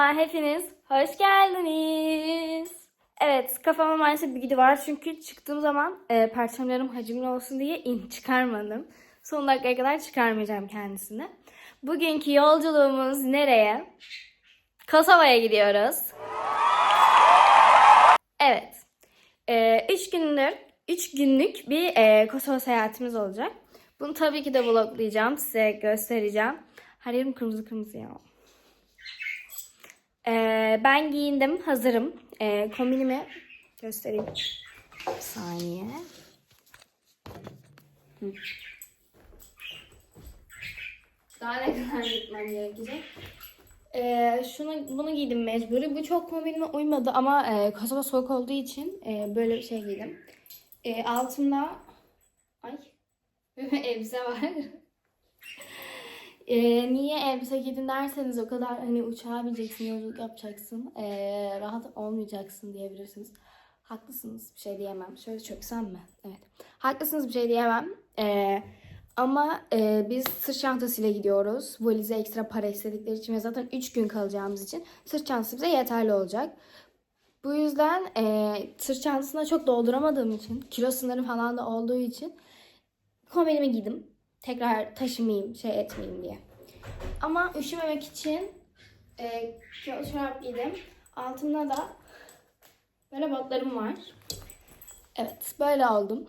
kanalıma hepiniz hoş geldiniz. Evet, kafama maalesef bir gidi var çünkü çıktığım zaman perçemlerim hacimli olsun diye çıkarmadım. Son dakikaya kadar çıkarmayacağım kendisini. Bugünkü yolculuğumuz nereye? Kosova'ya gidiyoruz. Evet. 3 günlük bir Kosova seyahatimiz olacak. Bunu tabii ki de vloglayacağım, size göstereceğim. Her yerim kırmızı kırmızı ya. Ben giyindim, hazırım. Kombinimi göstereyim. Bir saniye. Daha ne kadar gitmem gerekecek? Bunu giydim mecburi. Bu çok kombinime uymadı ama Kosova soğuk olduğu için böyle bir şey giydim. Altımda elbise var. Niye elbise giydin derseniz o kadar hani uçağa bineceksin, yolculuk yapacaksın, rahat olmayacaksın diyebilirsiniz. Haklısınız, bir şey diyemem. Şöyle çöksem mi? Evet. Haklısınız, bir şey diyemem. Ama biz sırt çantasıyla gidiyoruz. Valize ekstra para istedikleri için ve zaten 3 gün kalacağımız için sırt çantası bize yeterli olacak. Bu yüzden sırt çantasına çok dolduramadığım için, kilo sınırı falan da olduğu için kombinimi giydim. Tekrar taşımayayım, şey etmeyeyim diye. Ama üşümemek için çorap giydim. Altımda da böyle botlarım var. Evet, böyle oldum.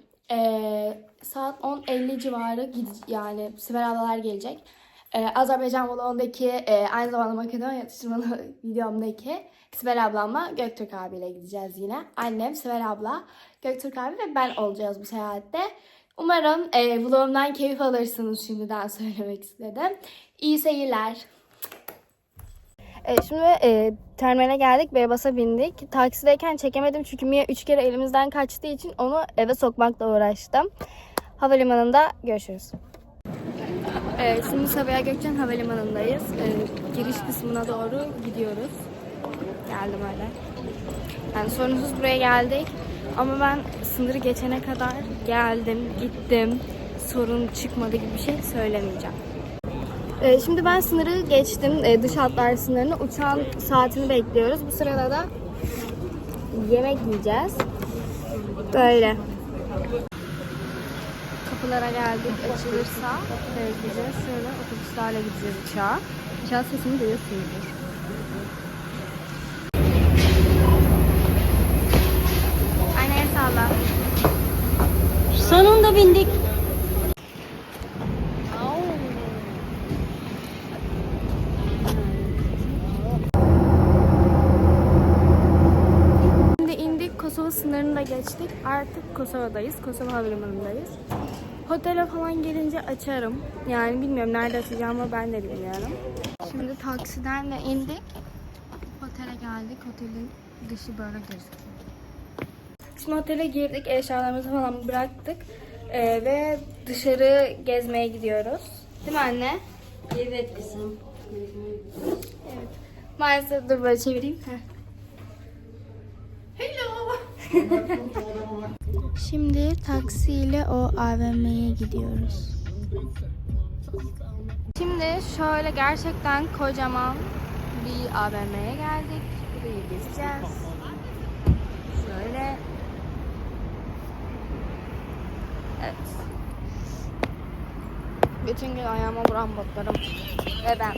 Saat 10:50 civarı yani Sibel ablalar gelecek. Azerbaycan vlogundaki aynı zamanda Makedonya yatıştırmalı videomdaki Sibel ablamla Göktürk abiyle gideceğiz yine. Annem, Sibel abla, Göktürk abi ve ben olacağız bu seyahatte. Umarım vlogumdan keyif alırsınız, şimdiden söylemek istedim. İyi seyirler. Şimdi terminale geldik. Beyabas'a bindik. Taksideyken çekemedim çünkü Mia 3 kere elimizden kaçtığı için onu eve sokmakla uğraştım. Havalimanında görüşürüz. Şimdi Sabiha Gökçen Havalimanı'ndayız. Giriş kısmına doğru gidiyoruz. Geldim öyle. Yani sorunsuz buraya geldik. Ama ben sınırı geçene kadar geldim, gittim. Sorun çıkmadı gibi bir şey söylemeyeceğim. Şimdi ben sınırı geçtim. Dış hatlar sınırını. Uçağın saatini bekliyoruz. Bu sırada da yemek yiyeceğiz. Böyle. Kapılara geldik. Açılırsa bekleyeceğiz. Şöyle otobüslerle gideceğiz uçağa. İnşallah sesini duyuyorsunuzdur. Aynaya sağla. Sonunda bindik. Şimdi indik. Kosova sınırını da geçtik. Artık Kosova'dayız. Kosova Havalimanı'ndayız. Otele falan gelince açarım. Yani bilmiyorum nerede açacağımı ben de bilmiyorum. Şimdi taksiden de indik. Otele geldik. Otelin dışı böyle gözüküyor. Şimdi otele girdik. Eşyalarımızı falan bıraktık. Ve dışarı gezmeye gidiyoruz. Değil mi anne? Evet kızım. Evet. Maalesef dur böyle çevireyim. Hello. Şimdi taksiyle o AVM'ye gidiyoruz. Şimdi şöyle gerçekten kocaman bir AVM'ye geldik. Burayı gezeceğiz. Şöyle. Evet. Bütün gün ayağıma vuran botlarım ve ben.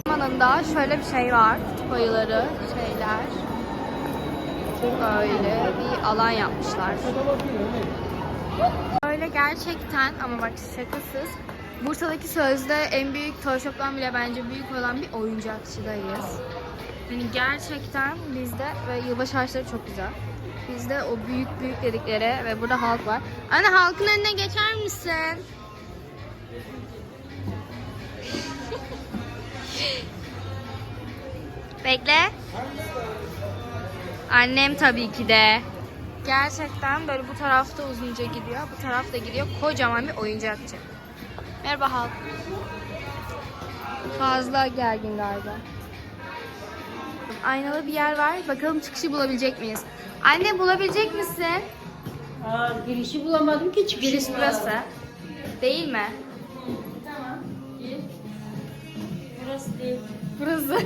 Yanında şöyle bir şey var. Kutup ayıları, şeyler. Böyle bir alan yapmışlar. Böyle gerçekten ama bak şakasız. Bursa'daki Sözde en büyük toy shop'tan bile bence büyük olan bir oyuncakçıdayız. Yani gerçekten bizde ve yılbaşı ağaçları çok güzel. Bizde o büyük dedikleri ve burada halk var. Anne halkın önüne geçer misin? Bekle. Annem tabii ki de. Gerçekten böyle bu tarafta uzunca gidiyor, bu tarafta gidiyor. Kocaman bir oyuncakçı. Merhaba halk. Fazla gergin galiba. Aynalı bir yer var. Bakalım çıkışı bulabilecek miyiz? Anne bulabilecek misin? Girişi bulamadım ki çıkışı. Giriş burası. Değil mi? Tamam. Burası değil. Burası.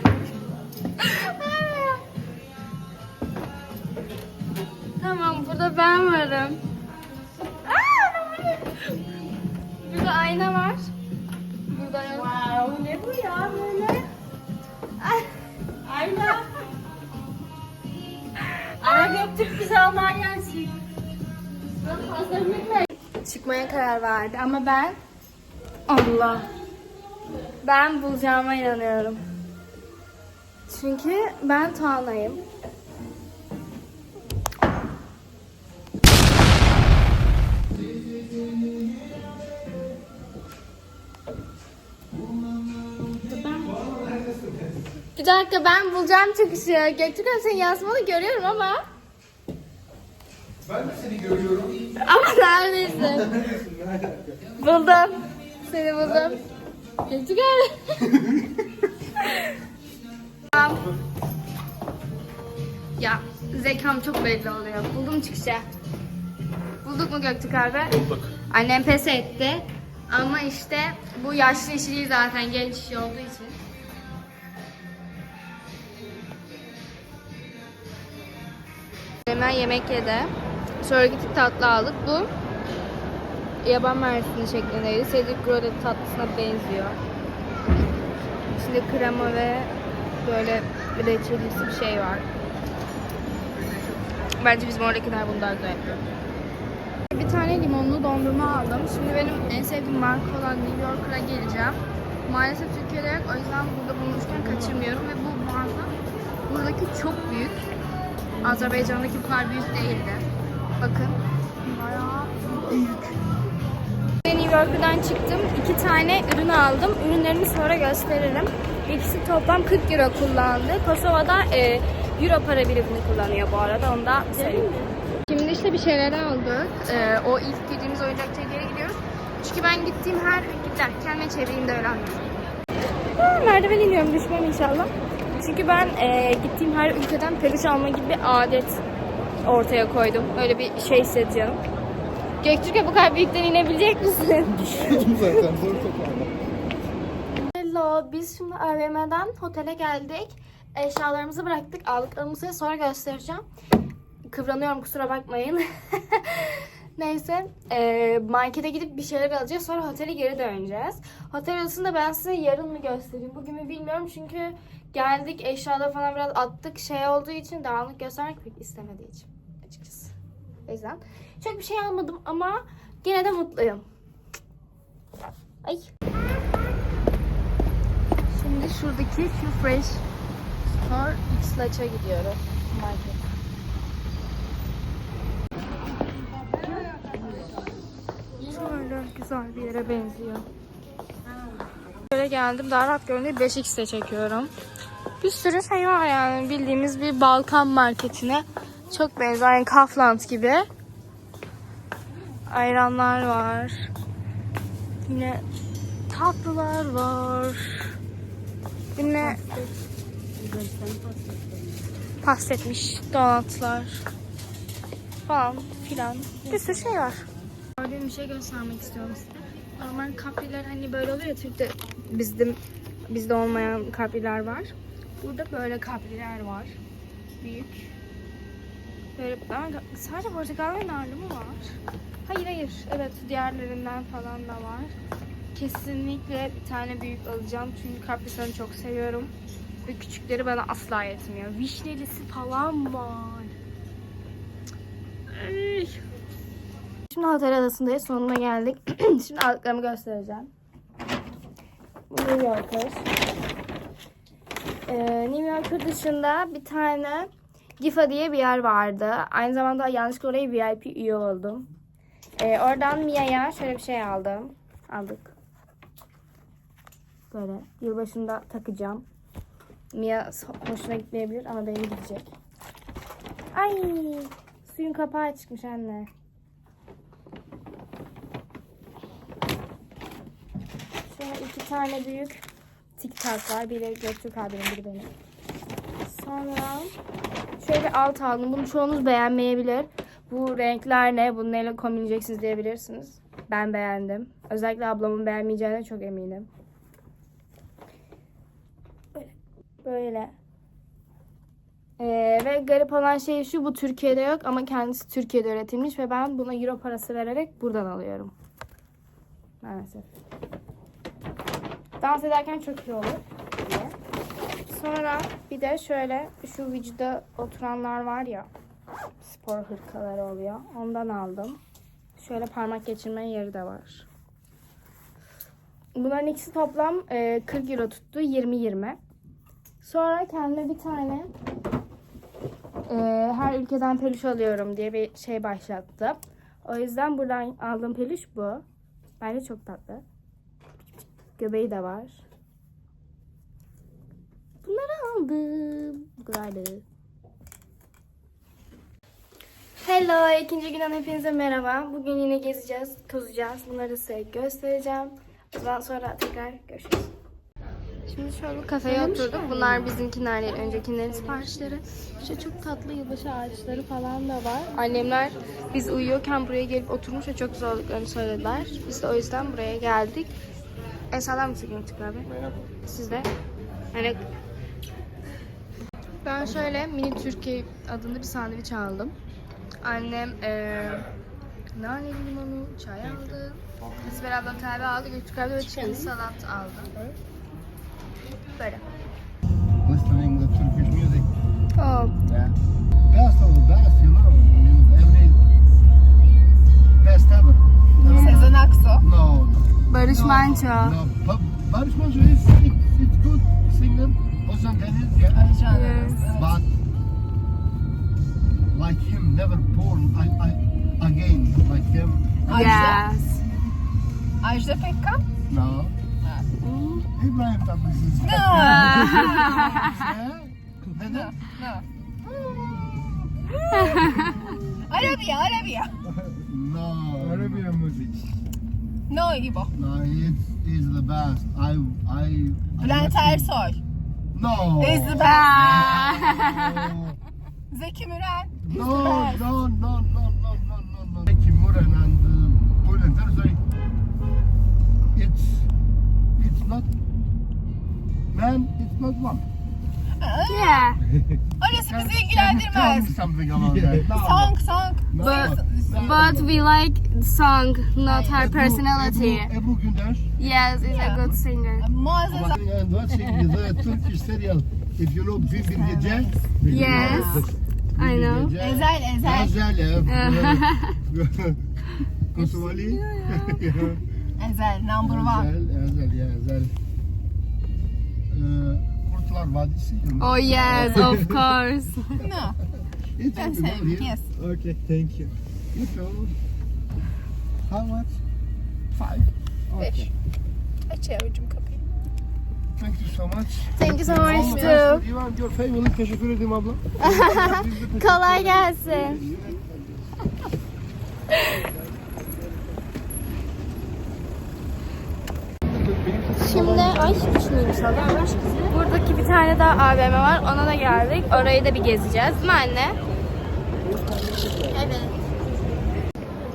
Tamam, burada ben varım. Burada ayna var. Burada yok. Wow, ne bu ya böyle? Ayna. Ara göktürk bize Almanya'dan çık. Çok fazla gülme. Çıkmaya karar verdi ama Allah. Ben bulacağıma inanıyorum. Çünkü ben Tuana'yım. Bir dakika, ben bulacağım çıkışı. Göktürk'üm senin yazmanı görüyorum ama. Ben de seni görüyorum. Ama neredesin? Neredesin? Ne alaka? Buldum. Seni buldum. Göktürk. Ya zekam çok belli oluyor. Buldum çıkışı. Bulduk mu Göktürk abi? Bulduk. Annem pes etti. Ama işte bu yaşlı işi değil zaten, genç işi olduğu için. Hemen yemek yedi. Sonra gittik tatlı aldık. Bu yaban mersini şeklindeydi. Cedric Grolet tatlısına benziyor. İçinde krema ve böyle reçelimsi bir şey var. Bence bizim oradakiler bunu daha güzel yapıyor. Bir tane limonlu dondurma aldım. Şimdi benim en sevdiğim marka olan New Yorker'a geleceğim. Maalesef Türkiye'de yok. O yüzden burada bulmuşken kaçırmıyorum. Ve bu marka buradaki çok büyük. Azerbaycan'daki bu kadar büyük değildi. Bakın. Bayağı büyük. New Yorker'dan çıktım. 2 tane ürün aldım. Ürünlerimi sonra gösteririm. İkisi toplam 40 euro kullandı. Kosova'da euro para birimini kullanıyor bu arada. Onu da söyleyeyim. Şimdi işte bir şeyler aldık. O ilk girdiğimiz oyuncakçıya geri gidiyoruz. Çünkü ben gittiğim her giderken ve çevreyim de öyle anladım. Merdiven iniyorum, düşmem inşallah. Çünkü ben gittiğim her ülkeden peluş alma gibi bir adet ortaya koydum. Öyle bir şey hissediyorum. Göktürk'e bu kadar büyükten inebilecek misin? Düşüyordum zaten. Zor toparladım. Hello, biz şimdi AVM'den otele geldik. Eşyalarımızı bıraktık, aldıklarımızı sonra göstereceğim. Kıvranıyorum, kusura bakmayın. Neyse, markete gidip bir şeyler alacağız. Sonra otele geri döneceğiz. Otel odasını da ben size yarın mı göstereyim, bugün mü bilmiyorum. Çünkü geldik, eşyaları falan biraz attık. Şey olduğu için, dağınık göstermek pek istemediği için açıkçası. O yüzden çok bir şey almadım ama yine de mutluyum. Ay. Şimdi şuradaki Q Fresh Store X-Laç'a gidiyoruz. Market. Şöyle güzel bir yere benziyor. Böyle geldim, daha rahat görünüyor. 5x'te çekiyorum. Bir sürü şey var yani, bildiğimiz bir Balkan marketine çok benziyor. Yani Kaufland gibi. Ayranlar var. Yine tatlılar var. Yine pastetmiş donatlar falan filan. Bir sürü şey var. Gördüğüm bir şey göstermek istiyorum size. Normal kapriler hani böyle oluyor ya, Türk'te bizde olmayan kapriler var. Burada böyle kapriler var. Büyük. Böyle sadece portakal ve narlı mı var? Hayır. Evet, diğerlerinden falan da var. Kesinlikle bir tane büyük alacağım. Çünkü kaprisanı çok seviyorum. Ve küçükleri bana asla yetmiyor. Vişnelisi falan var. Ay. Şimdi otel adasındayız. Sonuna geldik. Şimdi aldıklarımı göstereceğim. New Yorker. New Yorker dışında bir tane Gifa diye bir yer vardı. Aynı zamanda yanlışlıkla oraya VIP üye oldum. Oradan Mia'ya şöyle bir şey aldık. Böyle yılbaşında takacağım. Mia hoşuna gitmeyebilir ama benim gidecek. Ay, suyun kapağı çıkmış anne. Şöyle 2 tane büyük Tic Tac var. Biri Göktürk abinin, biri benim. Sonra şöyle bir alt aldım. Bunu çoğunuz beğenmeyebilir. Bu renkler ne? Bunu neyle kombinleyeceksiniz diyebilirsiniz. Ben beğendim. Özellikle ablamın beğenmeyeceğine çok eminim. Böyle. Ve garip olan şey şu, bu Türkiye'de yok ama kendisi Türkiye'de üretilmiş ve ben buna euro parası vererek buradan alıyorum. Maalesef. Dans ederken çok iyi olur diye. Sonra bir de şöyle şu vücuda oturanlar var ya, spor hırkaları oluyor. Ondan aldım. Şöyle parmak geçirme yeri de var. Bunların ikisi toplam 40 euro tuttu. 20-20. Sonra kendime bir tane her ülkeden peluş alıyorum diye bir şey başlattı. O yüzden buradan aldığım peluş bu. Bence çok tatlı. Göbeği de var. Bunları aldım. Bu kadardı. Hello, ikinci günden hepinize merhaba. Bugün yine gezeceğiz, tozacağız. Bunları size göstereceğim. Ondan sonra tekrar görüşürüz. Şimdi şöyle bir kafeye oturduk. Bunlar bizimkiler değil, öncekilerin siparişleri. İşte çok tatlı yılbaşı ağaçları falan da var. Annemler biz uyuyorken buraya gelip oturmuş ve çok güzel olduklarını söylediler. Biz de o yüzden buraya geldik. Sağlam mı çekiyorsun abi? Merhaba. Siz de. Yani ben şöyle mini Türkiye adında bir sandviç aldım. Annem nane limonu, çay aldı. İsmail abla kahve aldı. Göktürk abla ve çiğ salat aldı. Böyle. Listening the Turkish music. Oh. Yeah. Best of the best, you know. Every best ever. Sezen Aksu. No. Barış Manço. No. Barış Manço it's good singer. Ozan Deniz, yeah. Yes. But like him, never born again like him. Yes. Ajda Pekkan. No. İbrahim Tatlıses. No. Neden? No. Arabia. No. Arabian music. No İbo. No, it is the best. I Bülent Ersoy. No. Is the best. No. Zeki Müren. No. Zeki Müren and Bülent Ersoy. It's not. Man, it's not one. Yeah. Orası bizi Tell me ilgilendirmez. something about that. No. Song. No. But we like song, not her personality. Ebru Gündeş. Yes, is a good singer. Muazzez. And watching the Turkish serial, if you know Bin Bir Gece. Yes, I know. Ezel. Ezel. Kosovali. Ezel number one. Ezel. Kurtlar Vadisi. Oh yes, of course. No. It's Ben everywhere sevdim. here. Yes. Okay, thank you. You too. How much? 5. Beş. Aç yavrucuğum kapıyı. Thank you so much. Thank you so much Oh, too. yes, you and your family. Teşekkür ederim abla. Kolay gelsin. Şimdi ay düşüneyim sana. Buradaki bir tane daha AVM var. Ona da geldik. Orayı da bir gezeceğiz. Değil mi anne? Evet.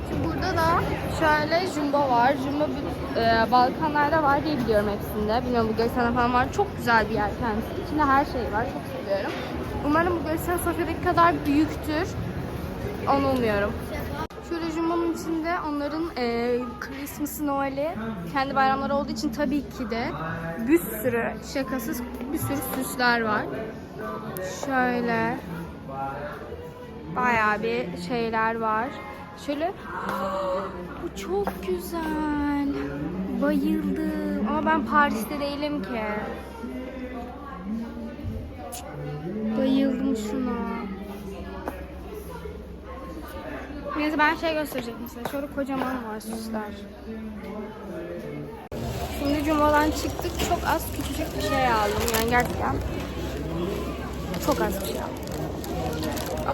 Şimdi burada da şöyle Jumbo var. Jumbo Balkanlarda var diye biliyorum hepsinde. Bilmiyorum, Bulgaristan'da falan var. Çok güzel bir yer kendisi. İçinde her şey var. Çok seviyorum. Umarım Bulgaristan Sofya'daki kadar büyüktür. Onu umuyorum. Şöyle Jumbo'nun içinde onların Christmas, Noel'i kendi bayramları olduğu için tabii ki de bir sürü, şakasız bir sürü süsler var. Şöyle bayağı bir şeyler var. Şöyle bu çok güzel. Bayıldım. Ama ben Paris'te değilim ki. Bayıldım şuna. Neyse ben şey gösterecektim size. Şöyle kocaman var süsler. Şimdi Jumbo'dan çıktık. Çok az küçücük bir şey aldım. Yani gerçekten çok az bir şey aldım.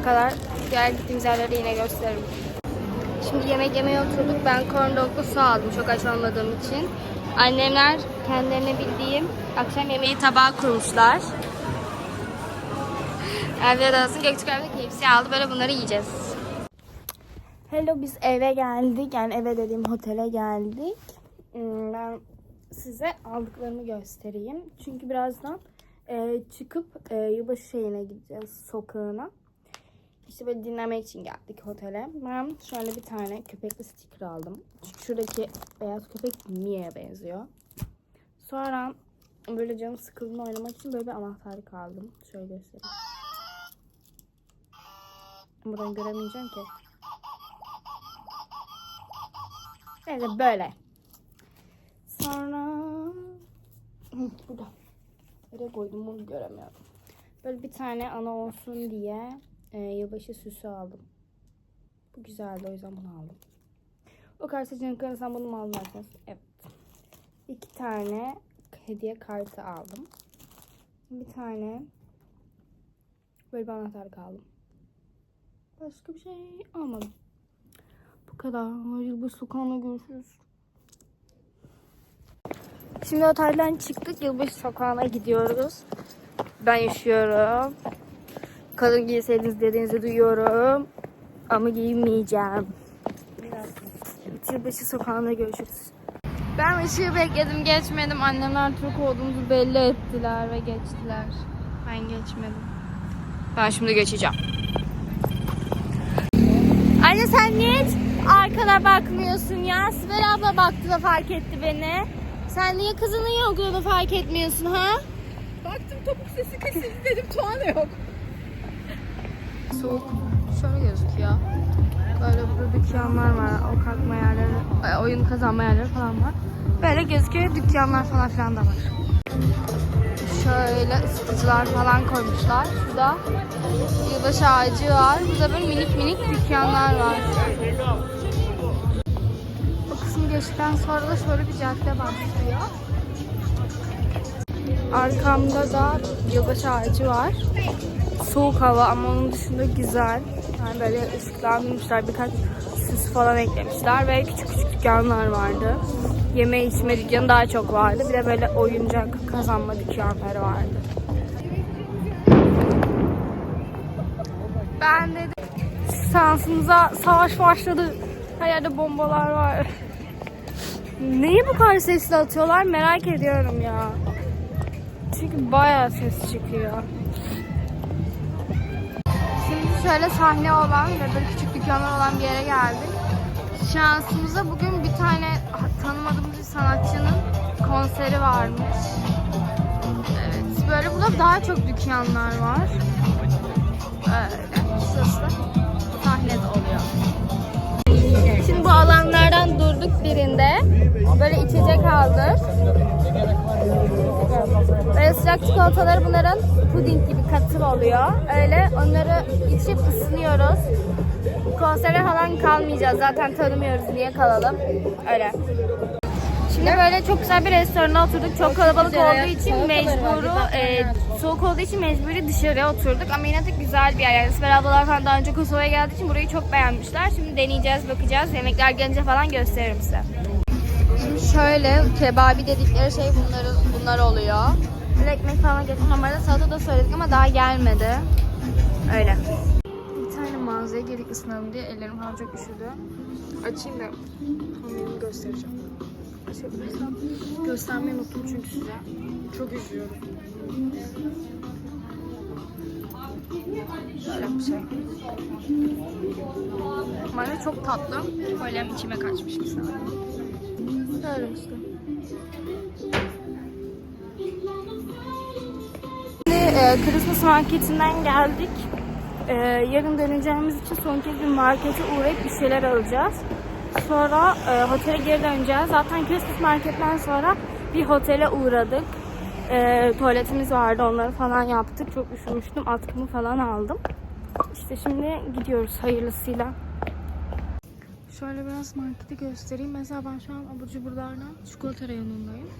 O kadar. Diğer gittiğimiz yerleri yine gösteririm. Şimdi yemek yemeye oturduk. Ben corn dog'lu su aldım çok aç olmadığım için. Annemler kendilerine bildiğim akşam yemeği tabağı kurmuşlar. Evde de olsun Göktürk abi de KFC aldı. Böyle bunları yiyeceğiz. Hello, biz eve geldik. Yani eve dediğim otele geldik. Ben size aldıklarımı göstereyim. Çünkü birazdan Çıkıp yılbaşı şeyine gideceğiz, sokağına. İşte böyle dinlemek için geldik otele. Ben şöyle bir tane köpekli sticker aldım. Çünkü şuradaki beyaz köpek Mia'ya benziyor. Sonra böyle canım sıkıldığında oynamak için böyle bir anahtarlık aldım. Şöyle göstereyim. Buradan göremeyeceğim ki. Neyse böyle. Sonra burada. Nereye koydum bunu göremiyorum. Böyle bir tane ana olsun diye yılbaşı süsü aldım. Bu güzeldi, o yüzden bunu aldım. O kadar seçenek arasından bunu mu aldın derseniz? Evet. 2 tane hediye kartı aldım. Bir tane böyle bir anahtar aldım. Başka bir şey almadım. Bu kadar. Yılbaşı sokağına görüşürüz. Şimdi otelden çıktık. Yılbaşı sokağına gidiyoruz. Ben üşüyorum. Kalın giyseydiniz dediğinizi duyuyorum. Ama giyinmeyeceğim. Yılbaşı sokağında görüşürüz. Ben ışığı bekledim, geçmedim. Annemler Türk olduğumuzu belli ettiler ve geçtiler. Ben geçmedim. Ben şimdi geçeceğim. Anne sen niye hiç arkana bakmıyorsun ya? Sibel abla baktı da fark etti beni. Sen niye kızının yolculuğunu fark etmiyorsun ha? Baktım topuk sesi kesildi dedim Tuana yok. Soğuk. Şöyle gözüküyor. Böyle burada dükkanlar var. O kalkma yerleri, oyun kazanma yerleri falan var. Böyle gözüküyor. Dükkanlar falan filan da var. Şöyle ısıtıcılar falan koymuşlar. Şurada yılbaşı ağacı var. Burada böyle minik minik dükkanlar var. O kısmı geçtikten sonra da şöyle bir cadde başlıyor. Arkamda da yılbaşı ağacı var. Soğuk hava ama onun dışında güzel. Yani böyle ışıklandırmışlar, birkaç süs falan eklemişler ve küçük küçük dükkanlar vardı. Yeme içme dükkanı daha çok vardı. Bir de böyle oyuncak kazanma dükkanları vardı. Ben dedim şansımıza savaş başladı. Her yerde bombalar var. Neyi bu kadar sesli atıyorlar merak ediyorum ya. Çünkü bayağı ses çıkıyor. Şimdi şöyle sahne olan ve böyle küçük dükkanlar olan bir yere geldik. Şansımıza bugün bir tane tanımadığımız bir sanatçının konseri varmış. Evet, böyle burada daha çok dükkanlar var. Böyle şurası sahne oluyor. Şimdi bu alanlardan durduk birinde. Böyle içecek aldık. Böyle sıcak çikolataları bunların puding gibi katı oluyor. Öyle onları içip ısınıyoruz. Konsere falan kalmayacağız. Zaten tanımıyoruz. Niye kalalım? Öyle. Şimdi böyle çok güzel bir restorana oturduk. Çok kalabalık olduğu için mecburu, soğuk olduğu için mecburi dışarıya oturduk. Ama yine de güzel bir yer. Yani Sibel ablalar falan daha önce Kosova'ya geldiği için burayı çok beğenmişler. Şimdi deneyeceğiz, bakacağız. Yemekler gelince falan gösteririm size. Şimdi şöyle kebabi dedikleri şey bunlar oluyor. Böyle ekmek falan getirdim. Normalde salata da söyledik ama daha gelmedi. Öyle. Bir tane mağazaya girdik ısınalım diye. Ellerim falan çok üşüdü. Açayım da hamurunu göstereceğim. Açabilirsem. Göstermeyi unuttum çünkü size. Çok üzüyorum. Böyle bir şey. Normalde çok tatlı. Kolyem içime kaçmış bir saniye. Böyle işte. Şimdi Christmas marketinden geldik. Yarın döneceğimiz için son kez bir markete uğrayıp bir şeyler alacağız. Sonra otele geri döneceğiz. Zaten Christmas marketten sonra bir otele uğradık. Tuvaletimiz vardı, onları falan yaptık. Çok üşümüştüm, atkımı falan aldım. İşte şimdi gidiyoruz hayırlısıyla. Şöyle biraz marketi göstereyim. Mesela ben şu an abur cuburlardan çikolata reyonundayım.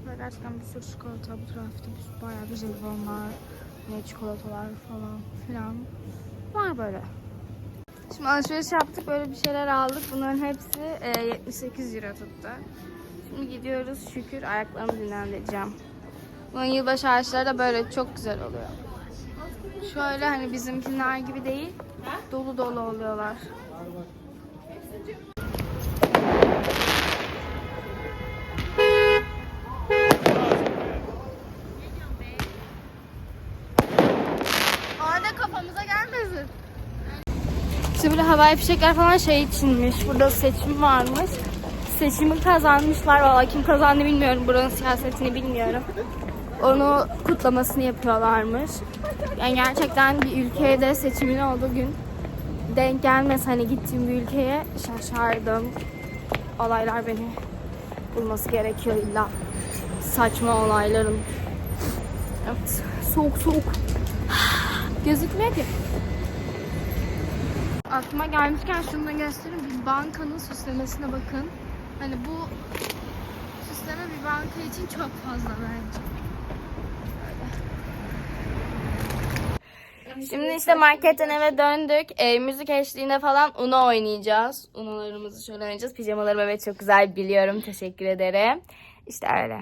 Böyle gerçekten bir sürü çikolata, bu tarafta bayağı bir jelibonlar, çikolatalar falan filan var böyle. Şimdi alışveriş yaptık, böyle bir şeyler aldık. Bunların hepsi 78 lira tuttu. Şimdi gidiyoruz, şükür ayaklarımı dinlendireceğim. Bunun yılbaşı ağaçları da böyle çok güzel oluyor. Şöyle hani bizimkiler gibi değil, dolu dolu oluyorlar. havai fişekler falan şey içinmiş. Burada seçim varmış. Seçimi kazanmışlar. Valla kim kazandı bilmiyorum. Buranın siyasetini bilmiyorum. Onu kutlamasını yapıyorlarmış. Yani gerçekten bir ülkede seçimin olduğu gün denk gelmez hani gittiğim bir ülkeye şaşardım. Olaylar beni bulması gerekiyor illa. Saçma olayların. Evet. Soğuk soğuk. Gözükmüyor ki. Aklıma gelmişken şunu da göstereyim. Bir bankanın süslemesine bakın. Hani bu süsleme bir banka için çok fazla bence. Şimdi işte marketten eve döndük. Müzik eşliğinde falan Uno oynayacağız. Uno'larımızı şöyle oynayacağız. Pijamalarım evet çok güzel biliyorum. Teşekkür ederim. İşte öyle.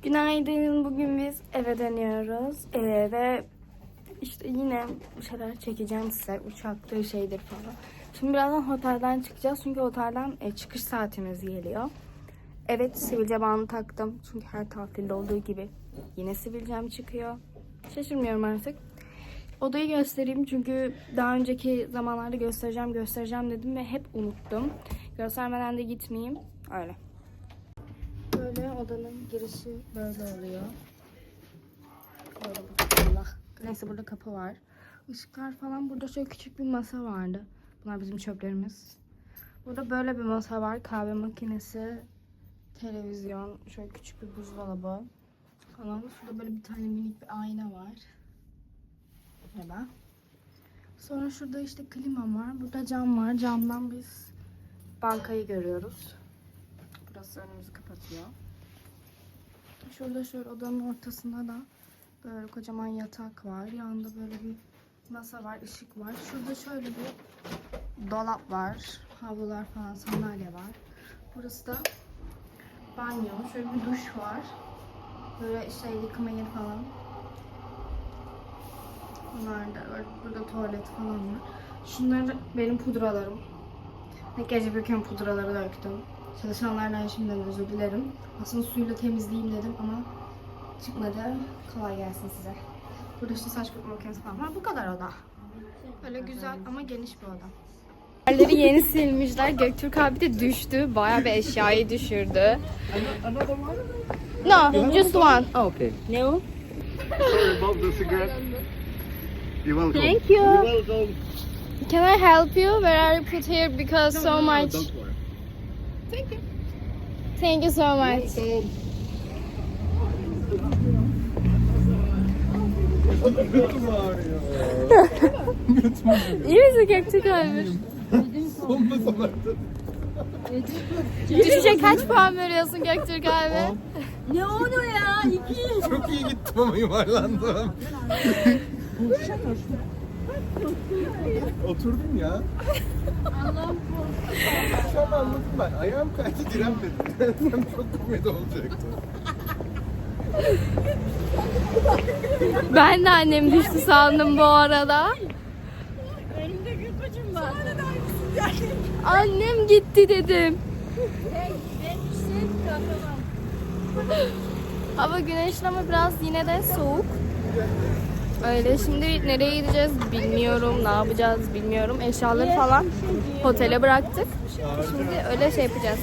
Günaydın. Bugün biz eve dönüyoruz. Ve işte yine bir şeyler çekeceğim size. Uçaktır şeydir falan. Şimdi birazdan otelden çıkacağız. Çünkü otelden çıkış saatimiz geliyor. Evet sivilce bandı taktım. Çünkü her tatilde olduğu gibi yine sivilcem çıkıyor. Şaşırmıyorum artık. Odayı göstereyim çünkü daha önceki zamanlarda göstereceğim dedim ve hep unuttum. Göstermeden de gitmeyeyim. Öyle. Böyle odanın girişi böyle oluyor. Böyle Allah. Neyse burada kapı var. Işıklar falan. Burada şöyle küçük bir masa vardı. Bunlar bizim çöplerimiz. Burada böyle bir masa var. Kahve makinesi, televizyon, şöyle küçük bir buzdolabı falan. Şurada böyle bir tane minik bir ayna var. Merhaba. Sonra şurada işte klima var. Burada cam var. Camdan biz bankayı görüyoruz. Burası önümüzü kapatıyor. Şurada şöyle odanın ortasında da böyle kocaman yatak var. Yanında böyle bir masa var, ışık var. Şurada şöyle bir dolap var. Havlular falan, sandalye var. Burası da banyo. Şöyle bir duş var. Böyle işte yıkama yeri falan. Bunlar da var. Burada tuvalet falan var. Şunlar benim pudralarım. Makyaj yaparken pudraları döktüm. Çalışanlardan şimdiden özür dilerim. Aslında suyla temizleyeyim dedim ama çıkmadı. Kolay gelsin size. Burada işte saç kurutma makinesi falan var. Bu kadar oda. Böyle güzel ama geniş bir oda. Yerleri yeni silmişler. Göktürk abi de düştü. Bayağı bir eşyayı düşürdü. No, just one. Oh, okay. No. Sorry about the cigarette. You're welcome. Thank you. You're welcome. Can I help you? Where are you put here? Because so much. Don't worry. Thank you so much. Götüm ağrıyor. İyi misin Göktürk abi? Sonuna sonardı. Düşüşe kaç puan veriyorsun Göktürk abi? Ne onu ya? 2. Çok iyi gittim ama yuvarlandım. Oturdum ya. Allah'ım Şu an anladım ben. Ayağım kaydı direnmedim. Çok komedi olacaktı. Ben de annem düştü sandım bu arada. önümde gülpacım var. Annem gitti dedim. Hava güneşli ama biraz yine de soğuk. Öyle şimdi nereye gideceğiz bilmiyorum, ne yapacağız bilmiyorum. Eşyaları falan otele bıraktık. Şimdi öyle şey yapacağız.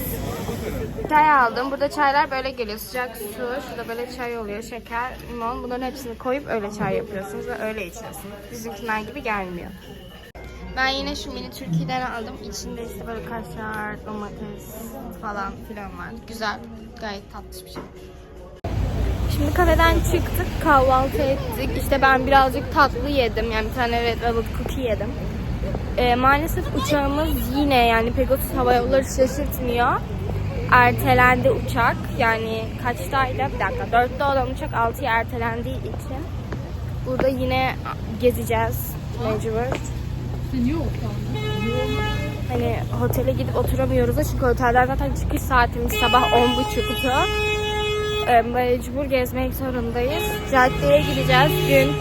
Çay aldım. Burada çaylar böyle geliyor. Sıcak su, şurada böyle çay oluyor. Şeker, limon. Bunların hepsini koyup öyle çay yapıyorsunuz ve öyle içiyorsunuz. Bizimkiler gibi gelmiyor. Ben yine şu mini Türkiye'den aldım. İçinde işte böyle kaşar, domates falan filan var. Güzel, gayet tatlış bir şey. Şimdi kafeden çıktık, kahvaltı ettik. İşte ben birazcık tatlı yedim. Yani bir tane Red Velvet cookie yedim. Maalesef uçağımız yine yani Pegasus Hava Yolları şaşırtmıyor. Ertelendi uçak. Yani kaçtaydı? Bir dakika. 4'te olan uçak 6'ya ertelendiği için. Burada yine gezeceğiz mecbur. Hani otele gidip oturamıyoruz da çünkü otelden zaten çıkış saatimiz sabah 10.30'tu. Mecbur gezmek zorundayız. Caddeye gideceğiz. Gün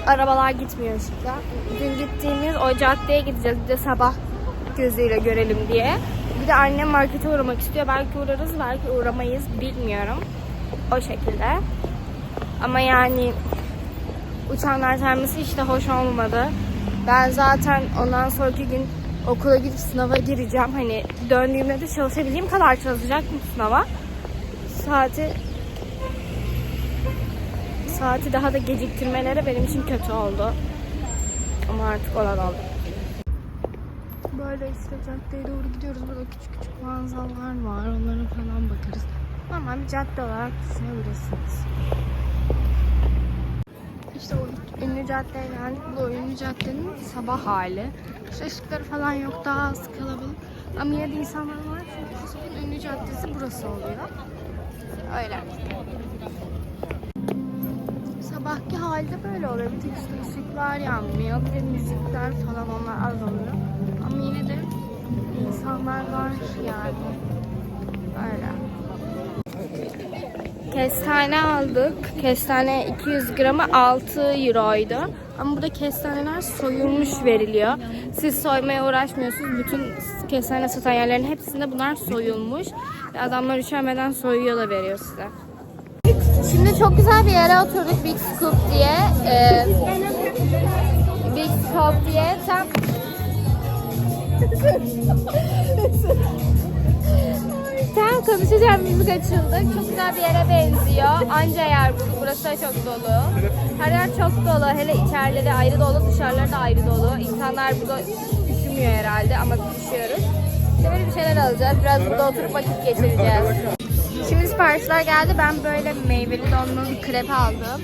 arabalar gitmiyor ışıkla. Dün gittiğimiz o caddeye gideceğiz. Bir de sabah gözüyle görelim diye. Bir de annem markete uğramak istiyor. Belki uğrarız, belki uğramayız. Bilmiyorum. O şekilde. Ama yani uçağın ertelenmesi hiç de hoş olmadı. Ben zaten ondan sonraki gün okula gidip sınava gireceğim. Hani döndüğümde de çalışabildiğim kadar çalışacaktım sınava. Saati daha da geciktirmeleri benim için kötü oldu. Ama artık olan oldu. Böyle işte caddeye doğru gidiyoruz. Burada küçük küçük manzaralar var. Onlara falan bakarız. Normal bir cadde olarak düşünebilirsiniz. İşte o ünlü caddeye geldik. Bu ünlü caddenin sabah hali. İşte ışıkları falan yok. Daha az kalabalık. Ama yine de insanlar var. Çünkü Kosova'nın ünlü caddesi burası oluyor. Öyle. Sabahki halde böyle oluyor. Bir tek işte ışıklar yanmıyor. Bir de müzikler falan onlar az oluyor. Ama yine de insanlar var yani. Öyle. Kestane aldık. Kestane 200 gramı 6 euroydu. Ama burada kestaneler soyulmuş veriliyor. Siz soymaya uğraşmıyorsunuz. Bütün kestane satan yerlerin hepsinde bunlar soyulmuş. Ve adamlar üşenmeden soyuyor da veriyor size. Şimdi çok güzel bir yere oturduk. Big Scoop diye. Big Scoop diye. Tam Tamam konuşacağım, müzik açıldı. Çok güzel bir yere benziyor. Anca yer burası da çok dolu. Her yer çok dolu. Hele içerileri ayrı dolu, dışarıları da ayrı dolu. İnsanlar burada üşümüyor herhalde ama üşüyoruz. İşte böyle bir şeyler alacağız. Biraz burada oturup vakit geçireceğiz. Şimdi siparişler geldi. Ben böyle meyveli dondurma bir krep aldım.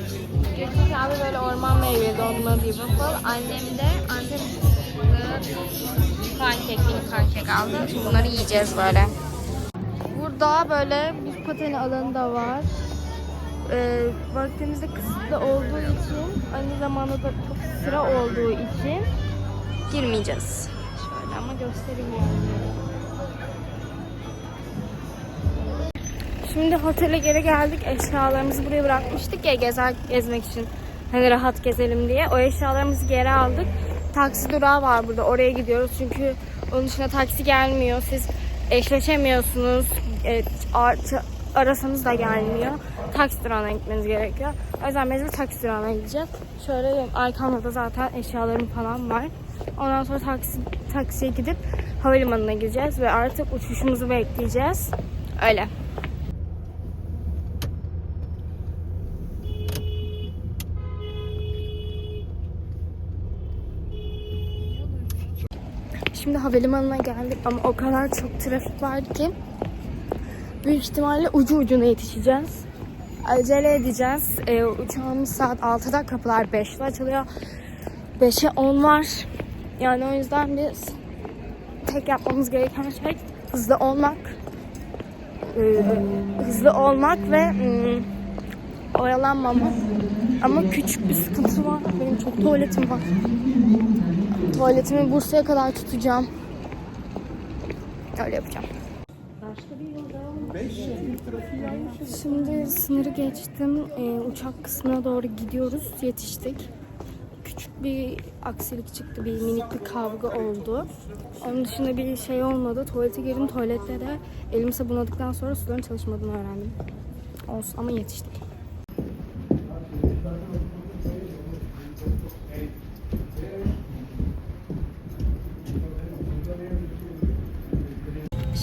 Gökçe abi böyle orman meyveli dondurma bir waffle. Annem de Antep pankek, mini pankek aldı. Şimdi bunları yiyeceğiz böyle. Burada böyle buz pateni alanı da var. Vaktimizde kısıtlı olduğu için, aynı zamanda da çok sıra olduğu için girmeyeceğiz. Şöyle ama göstereyim yani. Şimdi otele geri geldik. Eşyalarımızı buraya bırakmıştık ya gezmek için. Hani rahat gezelim diye. O eşyalarımızı geri aldık. Taksi durağı var burada. Oraya gidiyoruz. Çünkü onun dışında taksi gelmiyor. Siz eşleşemiyorsunuz. Arasanız da gelmiyor. Taksi durağına gitmeniz gerekiyor. O yüzden mecbur taksi durağına gideceğiz. Şöyle arkamda da zaten eşyalarım falan var. Ondan sonra taksiye gidip havalimanına gideceğiz ve artık uçuşumuzu bekleyeceğiz. Öyle. Şimdi havalimanına geldik ama o kadar çok trafik var ki büyük ihtimalle ucu ucuna yetişeceğiz. Acele edeceğiz. Uçağımız saat 6'da, kapılar 5'te açılıyor. 5'e 10 var. Yani o yüzden biz tek yapmamız gereken şey hızlı olmak. Hızlı olmak ve oyalanmamak. Ama küçük bir sıkıntı var. Benim çok tuvaletim var. Tuvaletimi Bursa'ya kadar tutacağım. Öyle yapacağım. Şimdi sınırı geçtim. Uçak kısmına doğru gidiyoruz. Yetiştik. Küçük bir aksilik çıktı. Bir minik bir kavga oldu. Onun dışında bir şey olmadı. Tuvalete girdim. Tuvalette de elimi sabunladıktan sonra suların çalışmadığını öğrendim. Olsun ama yetiştik.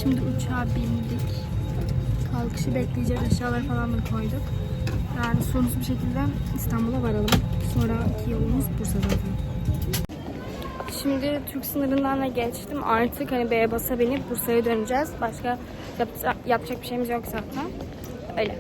Şimdi uçağa bindik. Kalkışı bekleyeceğiz. Eşyaları falan da koyduk. Yani sorunsuz bir şekilde İstanbul'a varalım. Sonraki yolumuz Bursa zaten. Şimdi Türk sınırından da geçtim. Artık hani B'ye basa binip Bursa'ya döneceğiz. Başka yapacak bir şeyimiz yok zaten. Öyle.